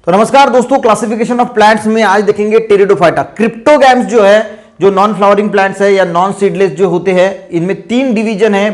तो नमस्कार दोस्तों, क्लासिफिकेशन ऑफ प्लांट्स में आज देखेंगे टेरिडोफाइटा। क्रिप्टोगैम्स जो है, जो नॉन फ्लावरिंग प्लांट्स है या नॉन सीडलेस जो होते हैं, इनमें तीन डिवीजन है,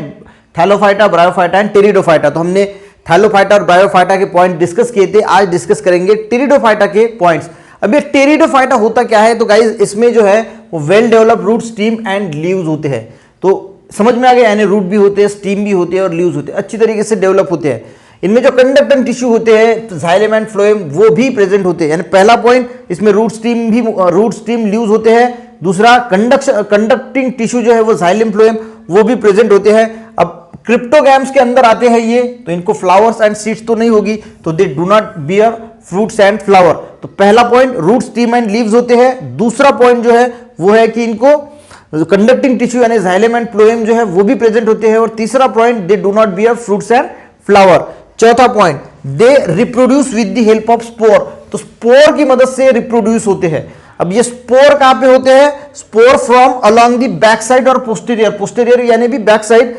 थैलोफाइटा, ब्रायोफाइटा एंड टेरिडोफाइटा। तो हमने थैलोफाइटा और ब्रायोफाइटा के पॉइंट डिस्कस किए थे, आज डिस्कस करेंगे टेरिडोफाइटा के पॉइंट्स। अब ये टेरिडोफाइटा होता क्या है? तो गाइस इसमें जो है वो well developed root, stem and leaves होते हैं। तो समझ में आ गया, यानी रूट भी होते हैं, स्टीम भी होते हैं और लीव्स होते हैं, अच्छी तरीके से डेवलप होते हैं। इनमें जो कंडक्टिंग टिश्यू होते हैं, जाइलम एंड फ्लोएम, वो भी प्रेजेंट होते हैं। यानी पहला पॉइंट, इसमें रूट स्टीम लीव्स होते हैं। दूसरा, कंडक्टिंग टिश्यू जो है वो जाइलम फ्लोएम वो भी प्रेजेंट होते हैं। अब क्रिप्टोगैम्स के अंदर आते हैं ये, तो इनको फ्लावर्स एंड सीड्स तो नहीं होगी, तो they do not bear fruits and flower. तो पहला point root, stem and leaves होते हैं। दूसरा पॉइंट जो है वो है कि इनको कंडक्टिंग टिश्यू यानी जाइलम एंड फ्लोएम जो है वो भी प्रेजेंट होते हैं। और तीसरा point, they do not bear fruits and flower. चौथा point, they reproduce with the help of spore. तो स्पोर की मदद से रिप्रोड्यूस होते हैं। अब ये स्पोर कहां पे होते हैं? Spore from along the back side और पोस्टीरियर यानी भी back side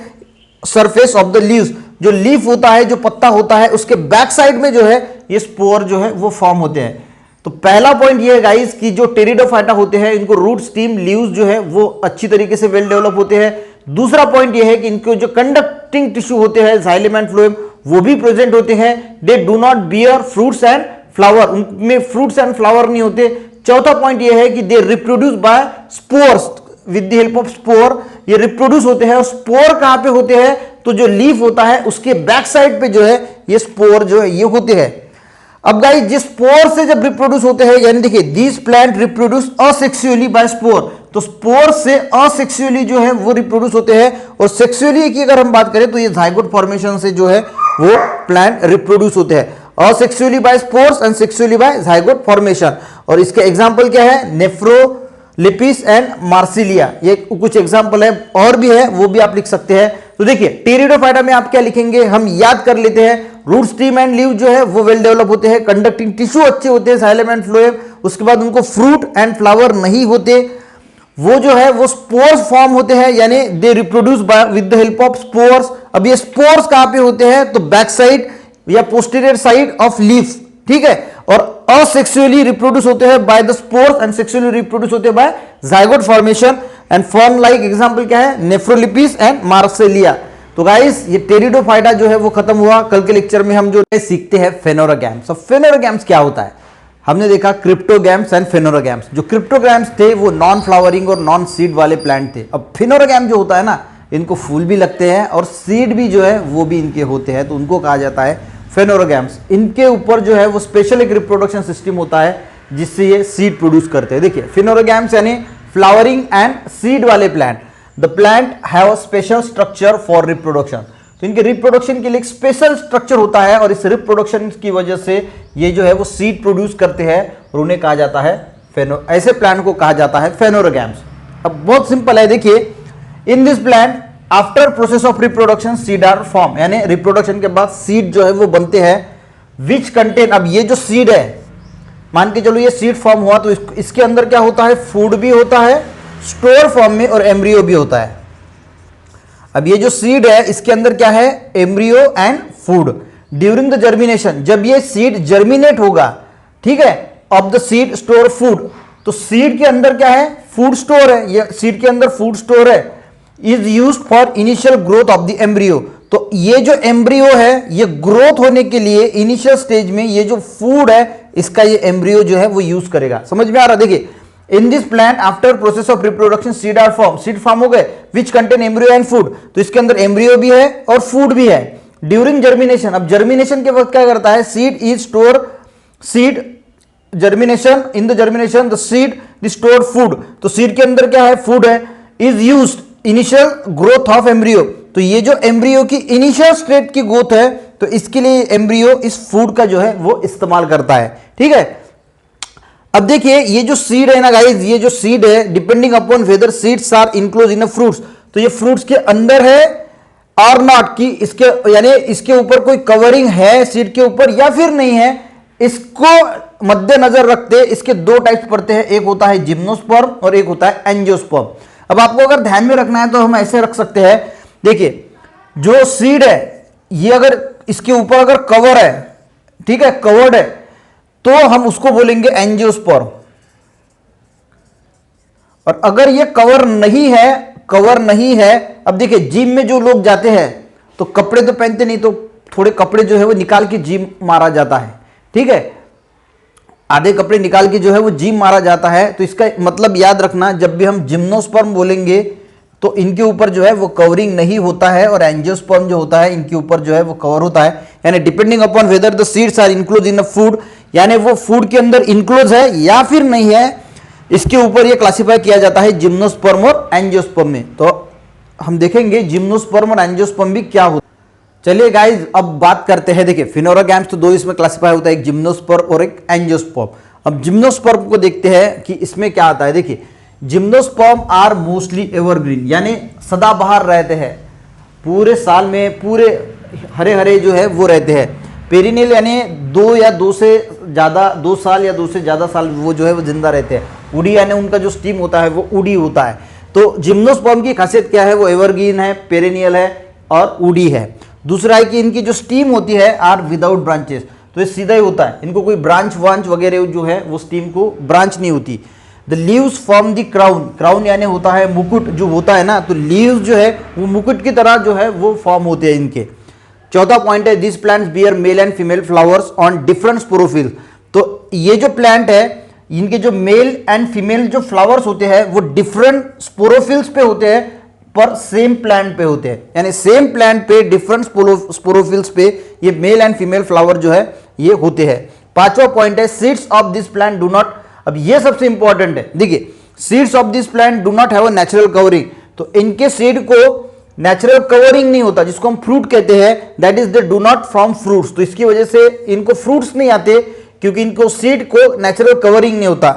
surface of the leaves. जो लीफ होता है, जो पत्ता होता है, उसके बैक साइड में जो है ये स्पोर जो है वो फॉर्म होते हैं। तो पहला पॉइंट ये है गाइस कि जो टेरिडोफाइटा होते हैं, इनको रूट, स्टीम, लीव्स जो है वो अच्छी तरीके से वेल डेवलप होते हैं। दूसरा पॉइंट ये है कि इनको जो कंडक्टिंग टिश्यू होते हैं, जाइलम एंड फ्लोएम, वो भी प्रेजेंट होते हैं। दे do not bear fruits and flower, उनमें फ्रूट्स एंड फ्लावर नहीं होते। चौथा पॉइंट ये है कि दे reproduce bye spores with the help of spore, ये रिप्रोड्यूस होते हैं। और स्पोर कहां पे होते हैं? तो जो लीफ होता है उसके बैक साइड पे जो है ये स्पोर जो है ये होते हैं। अब गाइस जिस स्पोर से जब रिप्रोड्यूस होते हैं, यानी देखिए these plant reproduce asexually by spore, तो स्पोर से असेक्सुअली जो है वो रिप्रोड्यूस होते हैं। और सेक्सुअली की अगर हम बात करें तो ये जाइगोट फॉर्मेशन से जो है वो प्लांट रिप्रोड्यूस होते हैं, asexually by spores and sexually by zygote formation. और इसके एग्जांपल क्या है? नेफ्रोलिपिस एंड मार्सिलिया, ये कुछ एग्जांपल है, और भी है वो भी आप लिख सकते हैं। तो देखिए टेरिडोफाइटा में आप क्या लिखेंगे, हम याद कर लेते हैं। रूट, स्टीम एंड लीव जो है वो वेल डेवलप होते हैं, कंडक्टिंग टिश्यू अच्छे होते हैं, जाइलम एंड फ्लोएम। उसके बाद उनको फ्रूट एंड फ्लावर नहीं होते, वो जो है वो स्पोर्स फॉर्म होते हैं, यानी they reproduce by with the help of spores. अब ये स्पोर्स कहां पे होते हैं? तो बैक साइड या पोस्टीरियर साइड ऑफ लीफ, ठीक है। और असेक्सुअली रिप्रोड्यूस होते हैं by the spores and sexually reproduce होते हैं by zygote formation and form like. Example क्या है? Nephrolepis and marsilea. तो गाइस ये टेरिडोफाइटा जो है वो खत्म हुआ। कल के लेक्चर में हम जो सीखते हैं फेनोरोगैम्स। अब फेनोरोगैम्स क्या होता है? हमने देखा क्रिप्टोगैम्स एंड फेनोरोगैम्स। जो क्रिप्टोगैम्स थे वो नॉन फ्लावरिंग और नॉन सीड वाले प्लांट थे। अब फेनोरोगैम जो होता है ना, इनको फूल भी लगते हैं और सीड भी जो है वो भी इनके होते हैं, तो उनको कहा जाता है फेनोरोगैम्स। इनके ऊपर जो है वो स्पेशल एक रिप्रोडक्शन सिस्टम होता है जिससे ये सीड प्रोड्यूस करते हैं। देखिए फेनोरोगैम्स यानी फ्लावरिंग एंड सीड वाले plant. The plant have a special structure for reproduction. तो इनके रिप्रोडक्शन के लिए एक स्पेशल स्ट्रक्चर होता है और इस रिप्रोडक्शन की वजह से ये जो है वो सीड प्रोड्यूस करते हैं और उन्हें कहा जाता है ऐसे प्लांट को कहा जाता है फेनोरोगैम्स। अब बहुत सिंपल है, देखिए in this plant after process of reproduction seed are form, यानी रिप्रोडक्शन के बाद सीड जो है वो बनते हैं विच कंटेन। अब ये जो सीड है, मान के चलो ये सीड फॉर्म हुआ, तो इसके अंदर क्या होता है? फूड भी होता है स्टोर फॉर्म में और एम्ब्रियो भी होता है। अब ये जो सीड है इसके अंदर क्या है? Embryo and food. During the germination, जब ये सीड जर्मिनेट होगा, ठीक है, of the seed store food, तो सीड के अंदर क्या है? फूड स्टोर है, ये सीड के अंदर फूड स्टोर है। Is used for initial growth of the embryo, तो ये जो एम्ब्रियो है ये ग्रोथ होने के लिए इनिशियल स्टेज में ये जो फूड है इसका ये एम्ब्रियो जो है वो यूज करेगा। समझ में आ रहा? देखिए in this plant after process of reproduction seed are form, seed form हो गए which contain embryo and food, तो इसके अंदर एम्ब्रियो भी है और फूड भी है। ड्यूरिंग जर्मिनेशन, अब जर्मिनेशन के वक्त क्या करता है? Seed is store, seed germination, in the germination the seed the stored food, तो सीड के अंदर क्या है? फूड है। Is used initial growth of embryo, तो ये जो एम्ब्रियो की इनिशियल स्टेट की ग्रोथ है, तो इसके लिए एम्ब्रियो इस फूड का जो है वो इस्तेमाल करता है, ठीक है। अब देखिए ये जो सीड है ना गाइस, ये जो सीड है depending upon whether seeds are enclose in fruits, तो ये फ्रूट्स के अंदर है और नॉट की इसके, यानी इसके ऊपर कोई कवरिंग है सीड के ऊपर या फिर नहीं है, इसको मद्देनजर रखते इसके दो टाइप्स पड़ते हैं, एक होता है जिम्नोस्पर्म और एक होता है एंजियोस्पर्म। अब आपको अगर ध्यान में रखना है तो हम ऐसे रख सकते हैं, देखिए जो सीड है ये अगर इसके ऊपर अगर कवर है, ठीक है, कवर्ड है, तो हम उसको बोलेंगे एंजियोस्पर्म। और अगर ये कवर नहीं है, अब देखिए जिम में जो लोग जाते हैं तो कपड़े तो पहनते नहीं, तो थोड़े कपड़े जो है वो निकाल के जिम मारा जाता है, ठीक है, आधे कपड़े निकाल के जो है वो जिम मारा जाता है। तो इसका मतलब याद रखना, जब भी हम जिम्नोस्पर्म बोलेंगे तो इनके ऊपर जो है वो कवरिंग नहीं होता है, और एंजियोस्पर्म जो होता है इनके ऊपर जो है वो कवर होता है। यानी depending upon whether the seeds are include in a food, यानी वो फूड के अंदर इंक्लूड है या फिर नहीं है, इसके ऊपर ये क्लासिफाई किया जाता है जिम्नोस्पर्म और एंजियोस्पर्म में। तो हम देखेंगे जिम्नोस्पर्म और एंजियोस्पर्म भी क्या होता है। चलिए गाइज अब बात करते हैं। देखिए फिनोरागैम्स तो दो इसमें क्लासिफाई होता है, एक जिम्नोस्पर्म और एक एंजियोस्पर्म। अब जिम्नोस्पर्म को देखते हैं कि इसमें क्या आता है। देखिए जिम्नोस्पर्म आर मोस्टली एवरग्रीन, यानी सदाबहार रहते हैं, पूरे साल में पूरे हरे हरे जो है वो रहते हैं। पेरिनियल यानी 2 साल या 2 से ज़्यादा साल वो जो है वो जिंदा रहते हैं। उडी यानी उनका जो स्टीम होता है वो उडी होता है। तो जिम्नोस्पर्म की खासियत क्या है, वो एवरग्रीन है, पेरिनियल है और उडी है। दूसरा है कि इनकी जो स्टीम होती है आर विदाउट ब्रांचेस, तो ये सीधा ही होता है, इनको कोई ब्रांच वांच वगैरह जो है वो स्टीम को ब्रांच नहीं होती। The leaves form the crown यानी होता है मुकुट जो होता है ना, तो लीव्स जो है वो मुकुट की तरह जो है वो फॉर्म होते हैं इनके। चौथा पॉइंट है this plants bear male and female flowers on different sporophyll. तो ये जो प्लांट है इनके जो मेल एंड फीमेल जो फ्लावर्स होते हैं वो डिफरेंट स्पोरोफिल्स पे होते हैं, पर सेम प्लांट पे होते हैं, यानी सेम प्लांट पे डिफरेंट स्पोरोफिल्स पे ये मेल एंड फीमेल फ्लावर जो है ये होते हैं। पांचवा पॉइंट है seeds of this plant do not, अब ये सबसे इंपॉर्टेंट है। देखिए seeds of this plant do not have a natural covering, तो इनके सीड को नेचुरल कवरिंग नहीं होता, जिसको हम फ्रूट कहते हैं, that is they do not from fruits. तो इसकी वजह से इनको फ्रूट्स नहीं आते, क्योंकि इनको सीड को नेचुरल कवरिंग नहीं होता,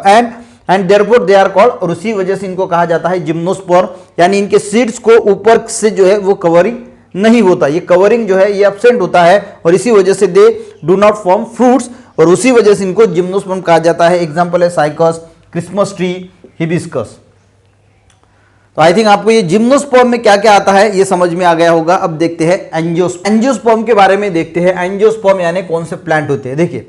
and therefore they are called, और उसी वजह से इनको कहा जाता है जिम्नोस्पर्म, यानी इनके सीड्स को ऊपर से जो है वो कवरिंग नहीं होता, ये कवरिंग जो है ये एब्सेंट होता है, और इसी वजह से दे डू नॉट फॉर्म फ्रूट्स, और उसी वजह से इनको जिम्नोस्पर्म कहा जाता है। एग्जांपल है साइकस, क्रिसमस ट्री, हिबिस्कस। तो आई थिंक आपको ये जिम्नोस्पर्म में क्या क्या आता है ये समझ में आ गया होगा। अब देखते हैं एंजियोस्पर्म के बारे में देखते हैं। एंजियोस्पर्म यानी कौन से प्लांट होते हैं। देखिए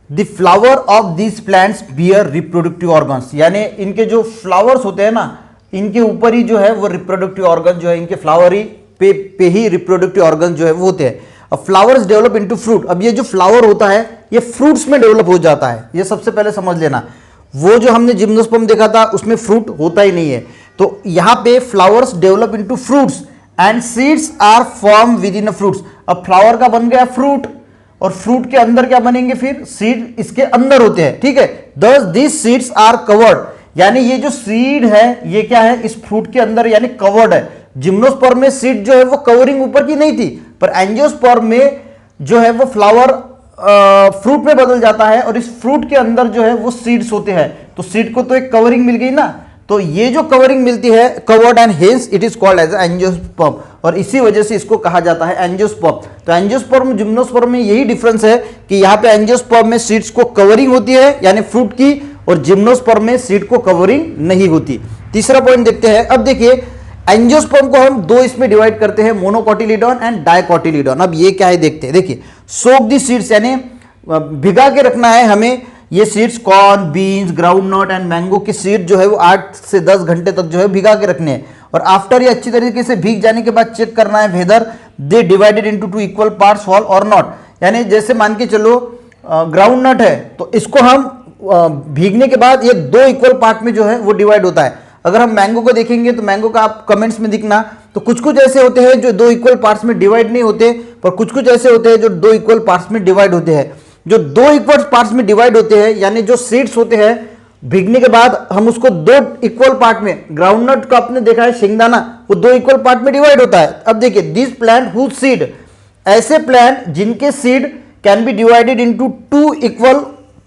the flower of this plants bear reproductive organs, यानी इनके जो फ्लावर्स होते हैं ना, इनके ऊपर ही जो है वो रिप्रोडक्टिव ऑर्गन जो है, इनके फ्लावर ही पे ही रिप्रोडक्टिव ऑर्गन जो है वो होते हैं। अब फ्लावर्स डेवलप इनटू फ्रूट, अब ये जो फ्लावर होता है ये फ्रूट्स में डेवलप हो जाता है, ये सबसे पहले समझ लेना। वो जो हमने जिम्नोस्पर्म देखा था उसमें फ्रूट होता ही नहीं है, तो यहाँ पे flowers develop into fruits and seeds are form within इन फ्रूट्स। अब फ्लावर का बन गया फ्रूट, और फ्रूट के अंदर क्या बनेंगे, फिर सीड इसके अंदर होते हैं, ठीक है। दस दिस सीड्स आर कवर्ड, यानी ये जो सीड है ये क्या है, इस फ्रूट के अंदर यानी कवर्ड है। जिम्नोस्पर्म में सीड जो है वो कवरिंग ऊपर की नहीं थी, पर एंजियोस्पर्म में जो है वो फ्लावर फ्रूट में बदल जाता है, और इस फ्रूट के अंदर जो है वो सीड्स होते हैं, तो सीड को तो एक कवरिंग मिल गई ना, तो ये जो कवरिंग मिलती है covered and hence it is called as angiosperm, और इसी वजह से इसको कहा जाता है एंजियोस्पर्म। तो एंजियोस्पर्म जिम्नोस्पर्म में यही डिफरेंस है कि यहाँ पे एंजियोस्पर्म में सीड्स को कवरिंग होती है यानी फ्रूट की, और जिम्नोस्पर्म में सीड को कवरिंग नहीं होती। तीसरा पॉइंट देखते हैं। अब देखिए एंजियोस्पर्म को हम दो इसमें डिवाइड करते हैं, मोनोकोटिलीडॉन एंड डाइकोटिलीडॉन। अब ये क्या है देखते हैं। देखिए सोक दी सीड्स, यानी भिगा के रखना है हमें ये seeds, corn, beans, ground nut and mango की सीड जो है वो 8 से 10 घंटे तक जो है भिगा के रखने हैं, और आफ्टर ये अच्छी तरीके से भीग जाने के बाद चेक करना है whether they divided into 2 equal parts fall और नॉट। यानी जैसे मान के चलो ग्राउंड नट है, तो इसको हम भीगने के बाद ये 2 इक्वल पार्ट में जो है वो डिवाइड होता है। अगर हम मैंगो को देखेंगे तो मैंगो का आप कमेंट्स में दिखना, तो कुछ कुछ ऐसे होते हैं जो 2 इक्वल पार्ट्स में डिवाइड नहीं होते, पर कुछ कुछ ऐसे होते हैं जो 2 इक्वल पार्ट्स में डिवाइड होते हैं। जो 2 इक्वल पार्ट्स में डिवाइड होते हैं, यानी जो सीड्स होते हैं भीगने के बाद हम उसको 2 इक्वल पार्ट में, ग्राउंडनट का आपने देखा है शेंगदाना, वो 2 इक्वल पार्ट में डिवाइड होता है। अब देखिए दिस प्लांट हुज सीड, ऐसे प्लांट जिनके seed can be divided into 2 equal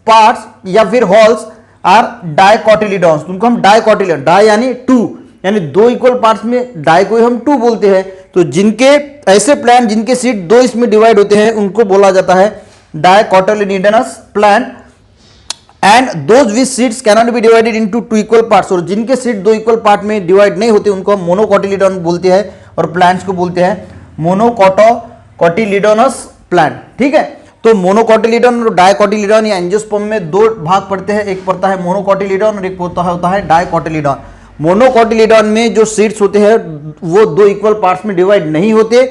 parts या फिर होल्स आर डाइकोटिलीडॉन्स। उनको हम डाइकोटिलीडॉन, डाई यानी 2, यानी 2 इक्वल पार्ट्स में डाई को हम 2 बोलते हैं। तो जिनके ऐसे प्लांट जिनके सीड 2 इसमें डिवाइड होते हैं उनको बोला जाता है dicotyledonous plant, and those which seeds can not be divided into 2 equal parts, और जिनके सीड 2 इक्वल पार्ट में डिवाइड नहीं होते उनको हम मोनोकोटिलीडॉन बोलते हैं, और प्लांट्स को बोलते हैं मोनोकोटिलीडॉनस प्लांट, ठीक है। तो मोनोकोटिलीडन और डायकोटिलीडन या एंजियोस्पर्म में दो भाग पड़ते हैं, एक पड़ता है मोनोकोटिलीडन और एक होता है डायकोटिलीडन। मोनोकोटिलीडन में जो सीड्स होते हैं वो दो इक्वल पार्ट्स में डिवाइड नहीं होते,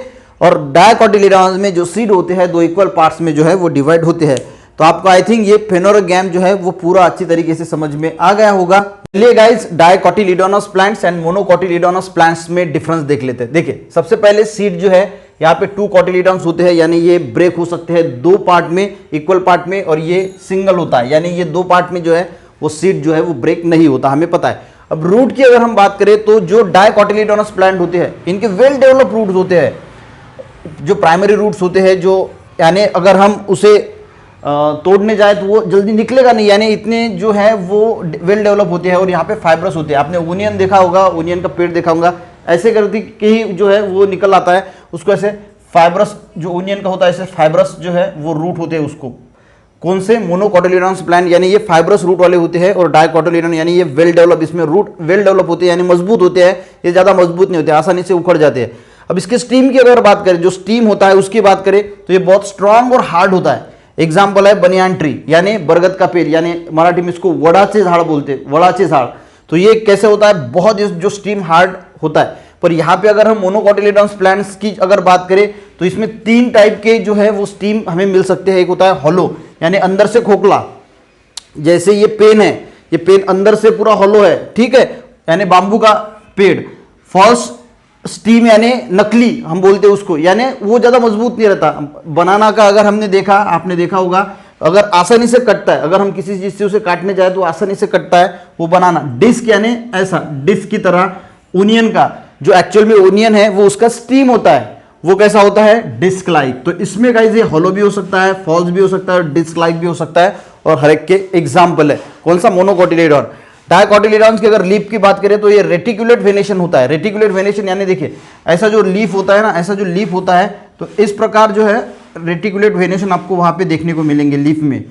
और डायकोटिलीडन में जो सीड होते हैं दो इक्वल पार्ट्स में जो है वो डिवाइड होते हैं। तो आपको आई थिंक ये फेनोरोगैम जो है वो पूरा अच्छी तरीके से समझ में आ गया होगा। चलिए गाइस, डायकोटिलीडोनस प्लांट्स एंड मोनोकोटिलीडोनस प्लांट्स में डिफरेंस देख लेते हैं। देखिए सबसे पहले सीड जो है यहाँ पे 2 कोटिलीडॉन्स होते हैं, यानी ये ब्रेक हो सकते हैं 2 पार्ट में, इक्वल पार्ट में, और ये सिंगल होता है, यानी ये 2 पार्ट में जो है वो सीड जो है वो ब्रेक नहीं होता, हमें पता है। अब रूट की अगर हम बात करें तो जो डायकोटिलीडोनस प्लांट होते हैं इनके वेल डेवलप रूट्स होते हैं, जो प्राइमरी रूट्स होते हैं, जो यानी अगर हम उसे तोड़ने जाए तो वो जल्दी निकलेगा नहीं, यानी इतने जो है वो वेल डेवलप होते हैं, और यहाँ पे फाइब्रस होते हैं। आपने ओनियन देखा होगा, ओनियन का पेड़ देखा होगा, ऐसे करके ही जो है वो निकल आता है, उसको ऐसे फाइब्रस जो ओनियन का होता है ऐसे फाइब्रस जो है वो रूट होते हैं उसको। कौन से? मोनोकोटिलीडोनस प्लांट, यानी ये फाइब्रस रूट वाले होते हैं, और डायकोटिलीडोन यानी ये वेल डेवलप, इसमें रूट वेल डेवलप होते हैं, यानी मजबूत होते हैं, ये ज़्यादा मजबूत नहीं होते, आसानी से उखड़ जाते हैं। अब इसके स्टीम की अगर बात करें, जो स्टीम होता है उसकी बात करें तो ये बहुत स्ट्रांग और हार्ड होता है। एग्जाम्पल है बनियान ट्री, यानी बरगद का पेड़, यानी मराठी में इसको वड़ाचे झाड़ बोलते हैं, वड़ाचे झाड़। तो ये कैसे होता है? बहुत जो स्टीम हार्ड होता है। पर यहाँ पे अगर हम मोनोकोटिलीडोनस प्लांट्स की अगर बात करें तो इसमें 3 टाइप के जो है वो स्टीम हमें मिल सकते हैं। एक होता है हॉलो, यानी अंदर से खोखला, जैसे ये पेन है, ये पेन अंदर से पूरा हॉलो है, ठीक है, यानी बाम्बू का पेड़। फॉल्स स्टीम यानी नकली हम बोलते हैं उसको, यानी वो ज्यादा मजबूत नहीं रहता। बनाना का अगर हमने देखा, आपने देखा होगा, अगर आसानी से कटता है, अगर हम किसी चीज से उसे काटने जाए तो आसानी से कटता है वो बनाना। डिस्क यानी ऐसा डिस्क की तरह। ओनियन का जो एक्चुअल में ओनियन है वो उसका स्टीम होता है, वो कैसा होता है? Disc like. तो इसमें गाइस ये हॉलो भी हो सकता है, फॉल्स भी हो सकता है, डिस्क लाइक भी हो सकता है, और हर एक के एग्जाम्पल है। कौन सा? मोनोकोटिलीडोन। डायकोटिलीडॉन्स की अगर लीफ की बात करें तो ये रेटिकुलेट वेनेशन होता है। रेटिकुलेट वेनेशन यानी देखिए ऐसा जो लीफ होता है ना, ऐसा जो लीफ होता है, तो इस प्रकार जो है रेटिकुलेट वेनेशन आपको वहां पे देखने को मिलेंगे लीफ में।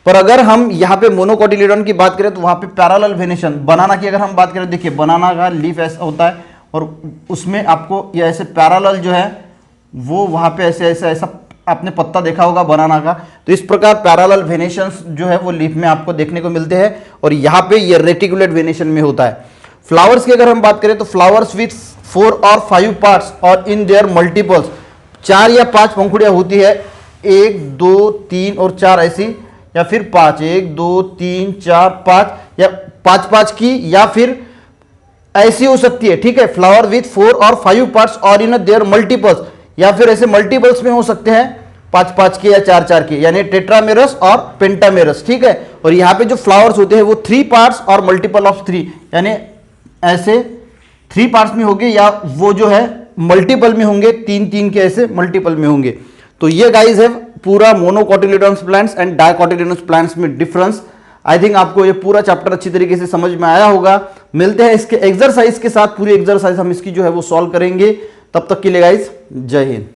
पर अगर हम यहाँ पे मोनोकोटिलीडोन की बात करें तो वहां पे पैरेलल वेनेशन। बनाना की अगर हम बात करें, देखिए बनाना का लीफ ऐसा होता है, और उसमें आपको ये ऐसे पैरेलल जो है वो वहां पे ऐसे ऐसे ऐसा आपने पत्ता देखा होगा बनाना का। तो इस प्रकार पैरेलल वेनेशंस जो है वो लीफ में आपको देखने को मिलते हैं, और यहाँ पे ये रेटिकुलेट वेनेशन में होता है। फ्लावर्स की अगर हम बात करें तो फ्लावर्स विथ 4 और 5 पार्ट्स और इन देयर मल्टीपल्स, 4 या 5 पंखुड़ियां होती है, 1 2 3 और 4 ऐसी, या फिर 5, 1 2 3 4 5, या 5 की, या फिर ऐसी हो सकती है, ठीक है। फ्लावर विथ 4 और 5 पार्ट्स और इन देयर मल्टीपल्स, या फिर ऐसे मल्टीपल्स में हो सकते हैं 5 के या 4 के, यानी टेट्रामेरस और पेंटामेरस, ठीक है। और यहाँ पे जो फ्लावर्स होते हैं वो 3 पार्ट्स और मल्टीपल ऑफ 3, यानी ऐसे 3 पार्ट्स में होंगे, या वो जो है मल्टीपल में होंगे, 3 के ऐसे मल्टीपल में होंगे। तो ये गाइस है पूरा मोनोकोटिलीडोनस प्लांट्स एंड डायकोटिलीडोनस प्लांट्स में डिफरेंस। आई थिंक आपको ये पूरा चैप्टर अच्छी तरीके से समझ में आया होगा। मिलते हैं इसके एक्सरसाइज के साथ, पूरी एक्सरसाइज हम इसकी जो है वो सॉल्व करेंगे। तब तक के लिए गाइस जय हिंद।